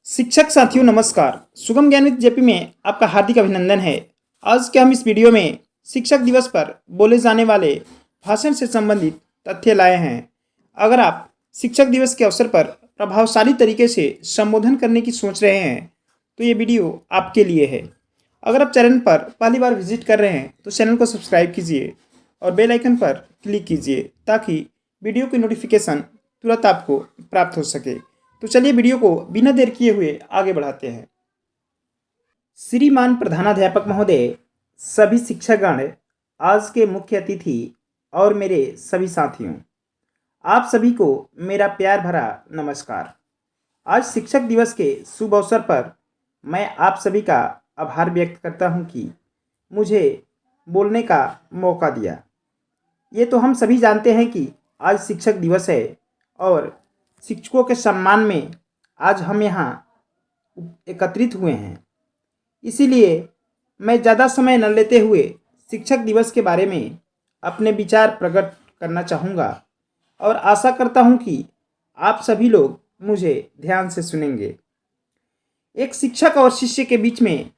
शिक्षक साथियों नमस्कार। सुगम ज्ञान विद जेपी में आपका हार्दिक अभिनंदन है। आज के हम इस वीडियो में शिक्षक दिवस पर बोले जाने वाले भाषण से संबंधित तथ्य लाए हैं। अगर आप शिक्षक दिवस के अवसर पर प्रभावशाली तरीके से संबोधन करने की सोच रहे हैं तो ये वीडियो आपके लिए है। अगर आप चैनल पर पहली बार विजिट कर रहे हैं तो चैनल को सब्सक्राइब कीजिए और बेल आइकन पर क्लिक कीजिए ताकि वीडियो की नोटिफिकेशन तुरंत आपको प्राप्त हो सके। तो चलिए वीडियो को बिना देर किए हुए आगे बढ़ाते हैं। श्रीमान प्रधानाध्यापक महोदय, सभी शिक्षकगण, आज के मुख्य अतिथि और मेरे सभी साथियों, आप सभी को मेरा प्यार भरा नमस्कार। आज शिक्षक दिवस के शुभ अवसर पर मैं आप सभी का आभार व्यक्त करता हूं कि मुझे बोलने का मौका दिया। ये तो हम सभी जानते हैं कि आज शिक्षक दिवस है और शिक्षकों के सम्मान में आज हम यहाँ एकत्रित हुए हैं। इसीलिए मैं ज़्यादा समय न लेते हुए शिक्षक दिवस के बारे में अपने विचार प्रकट करना चाहूँगा और आशा करता हूँ कि आप सभी लोग मुझे ध्यान से सुनेंगे। एक शिक्षक और शिष्य के बीच में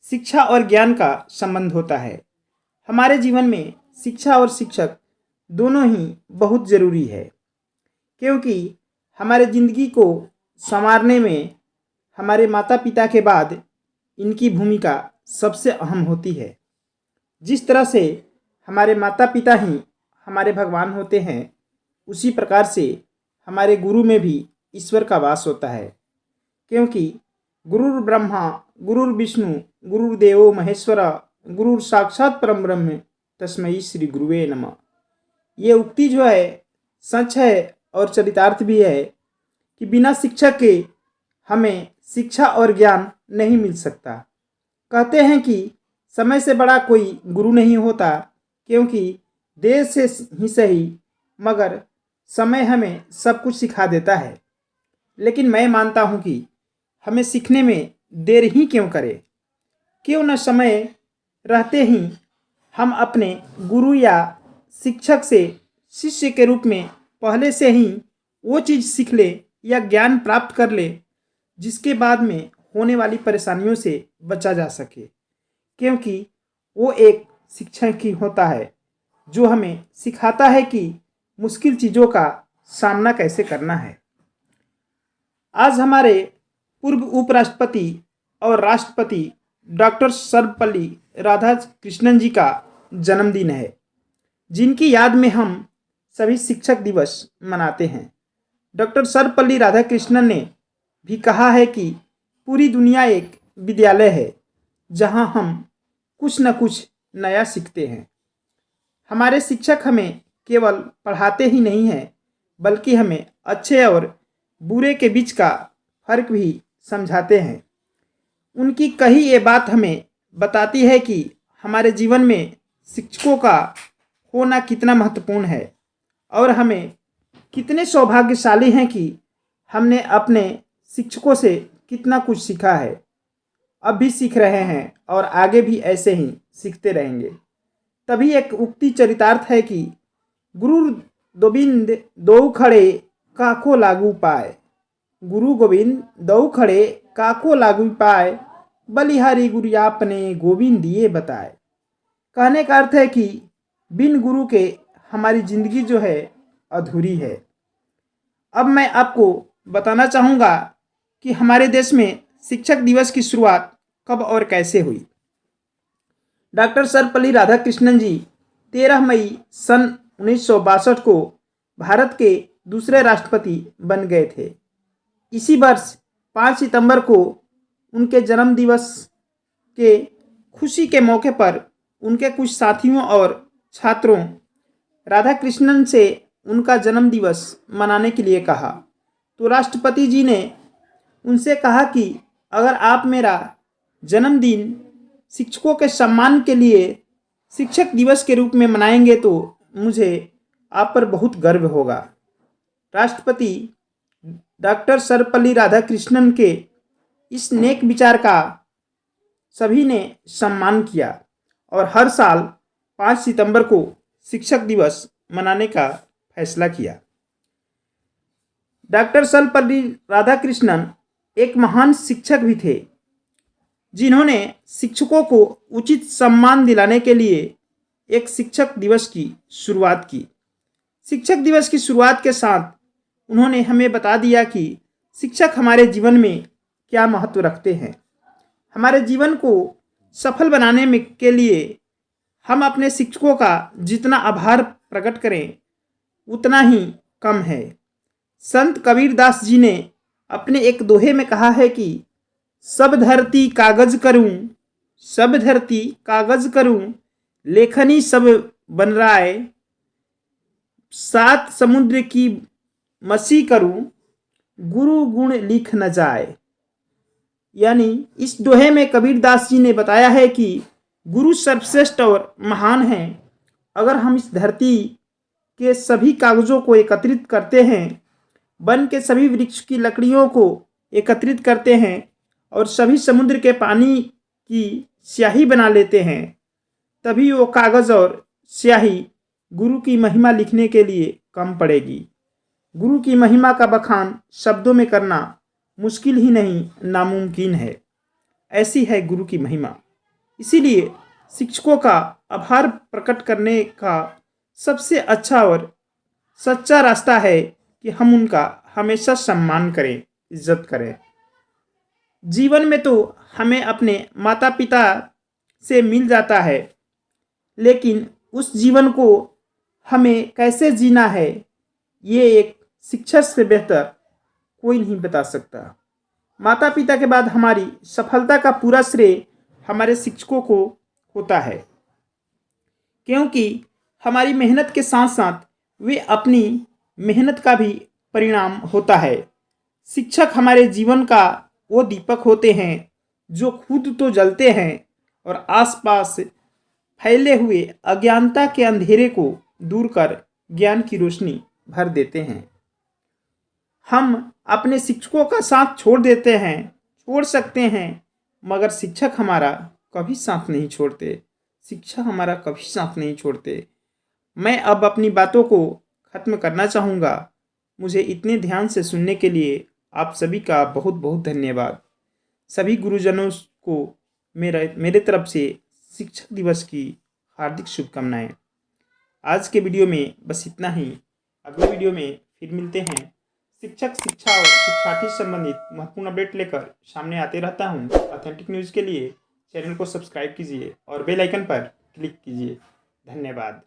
शिक्षा और ज्ञान का संबंध होता है। हमारे जीवन में शिक्षा और शिक्षक दोनों ही बहुत ज़रूरी है, क्योंकि हमारे ज़िंदगी को संवारने में हमारे माता पिता के बाद इनकी भूमिका सबसे अहम होती है। जिस तरह से हमारे माता पिता ही हमारे भगवान होते हैं, उसी प्रकार से हमारे गुरु में भी ईश्वर का वास होता है, क्योंकि गुरुर् ब्रह्मा गुरुर् विष्णु गुरुर्देवो महेश्वर गुरुर् साक्षात परम ब्रह्म तस्मै श्री गुरुवे नमः। ये उक्ति जो है सच है और चरितार्थ भी है कि बिना शिक्षक के हमें शिक्षा और ज्ञान नहीं मिल सकता। कहते हैं कि समय से बड़ा कोई गुरु नहीं होता, क्योंकि देर से ही सही मगर समय हमें सब कुछ सिखा देता है। लेकिन मैं मानता हूँ कि हमें सीखने में देर ही क्यों करें। क्यों न समय रहते ही हम अपने गुरु या शिक्षक से शिष्य के रूप में पहले से ही वो चीज़ सीख ले या ज्ञान प्राप्त कर ले जिसके बाद में होने वाली परेशानियों से बचा जा सके, क्योंकि वो एक शिक्षक ही होता है जो हमें सिखाता है कि मुश्किल चीज़ों का सामना कैसे करना है। आज हमारे पूर्व उपराष्ट्रपति और राष्ट्रपति डॉक्टर सर्वपल्ली राधाकृष्णन जी का जन्मदिन है, जिनकी याद में हम सभी शिक्षक दिवस मनाते हैं। डॉक्टर सर्वपल्ली राधाकृष्णन ने भी कहा है कि पूरी दुनिया एक विद्यालय है जहां हम कुछ न कुछ नया सीखते हैं। हमारे शिक्षक हमें केवल पढ़ाते ही नहीं हैं, बल्कि हमें अच्छे और बुरे के बीच का फर्क भी समझाते हैं। उनकी कही ये बात हमें बताती है कि हमारे जीवन में शिक्षकों का होना कितना महत्वपूर्ण है और हमें कितने सौभाग्यशाली हैं कि हमने अपने शिक्षकों से कितना कुछ सीखा है, अब भी सीख रहे हैं और आगे भी ऐसे ही सीखते रहेंगे। तभी एक उक्ति चरितार्थ है कि गुरु गोविंद दो खड़े काको लागू पाए, गुरु गोविंद दो खड़े काको लागू पाए, बलिहारी गुरु आपने गोविंद दिए बताए। कहने का अर्थ है कि बिन गुरु के हमारी ज़िंदगी जो है अधूरी है। अब मैं आपको बताना चाहूँगा कि हमारे देश में शिक्षक दिवस की शुरुआत कब और कैसे हुई। डॉक्टर सर्वपल्ली राधाकृष्णन जी 13 मई सन 1962 को भारत के दूसरे राष्ट्रपति बन गए थे। इसी वर्ष 5 सितंबर को उनके जन्म दिवस के खुशी के मौके पर उनके कुछ साथियों और छात्रों राधाकृष्णन से उनका जन्म दिवस मनाने के लिए कहा, तो राष्ट्रपति जी ने उनसे कहा कि अगर आप मेरा जन्मदिन शिक्षकों के सम्मान के लिए शिक्षक दिवस के रूप में मनाएंगे तो मुझे आप पर बहुत गर्व होगा। राष्ट्रपति डॉक्टर सर्वपल्ली राधाकृष्णन के इस नेक विचार का सभी ने सम्मान किया और हर साल 5 सितंबर को शिक्षक दिवस मनाने का फैसला किया। डॉक्टर सर्वपल्ली राधाकृष्णन एक महान शिक्षक भी थे, जिन्होंने शिक्षकों को उचित सम्मान दिलाने के लिए एक शिक्षक दिवस की शुरुआत की। शिक्षक दिवस की शुरुआत के साथ उन्होंने हमें बता दिया कि शिक्षक हमारे जीवन में क्या महत्व रखते हैं। हमारे जीवन को सफल बनाने में के लिए हम अपने शिक्षकों का जितना आभार प्रकट करें उतना ही कम है। संत कबीरदास जी ने अपने एक दोहे में कहा है कि सब धरती कागज करूं, सब धरती कागज करूं, लेखनी सब बन राय, सात समुद्र की मसी करूं, गुरु गुण लिख न जाए। यानी इस दोहे में कबीरदास जी ने बताया है कि गुरु सर्वश्रेष्ठ और महान हैं। अगर हम इस धरती के सभी कागजों को एकत्रित करते हैं, वन के सभी वृक्ष की लकड़ियों को एकत्रित करते हैं और सभी समुद्र के पानी की स्याही बना लेते हैं, तभी वो कागज और स्याही गुरु की महिमा लिखने के लिए कम पड़ेगी। गुरु की महिमा का बखान शब्दों में करना मुश्किल ही नहीं, नामुमकिन है। ऐसी है गुरु की महिमा। इसीलिए शिक्षकों का आभार प्रकट करने का सबसे अच्छा और सच्चा रास्ता है कि हम उनका हमेशा सम्मान करें, इज्जत करें। जीवन में तो हमें अपने माता पिता से मिल जाता है, लेकिन उस जीवन को हमें कैसे जीना है, ये एक शिक्षक से बेहतर कोई नहीं बता सकता। माता पिता के बाद हमारी सफलता का पूरा श्रेय हमारे शिक्षकों को होता है, क्योंकि हमारी मेहनत के साथ साथ वे अपनी मेहनत का भी परिणाम होता है। शिक्षक हमारे जीवन का वो दीपक होते हैं जो खुद तो जलते हैं और आसपास फैले हुए अज्ञानता के अंधेरे को दूर कर ज्ञान की रोशनी भर देते हैं। हम अपने शिक्षकों का साथ छोड़ देते हैं, छोड़ सकते हैं, मगर शिक्षक हमारा कभी साथ नहीं छोड़ते। शिक्षक हमारा कभी साथ नहीं छोड़ते। मैं अब अपनी बातों को ख़त्म करना चाहूँगा। मुझे इतने ध्यान से सुनने के लिए आप सभी का बहुत बहुत धन्यवाद। सभी गुरुजनों को मेरे तरफ से शिक्षक दिवस की हार्दिक शुभकामनाएं। आज के वीडियो में बस इतना ही। अगले वीडियो में फिर मिलते हैं। शिक्षक, शिक्षा और शिक्षार्थी से संबंधित महत्वपूर्ण अपडेट लेकर सामने आते रहता हूँ। ऑथेंटिक न्यूज़ के लिए चैनल को सब्सक्राइब कीजिए और बेल आइकन पर क्लिक कीजिए। धन्यवाद।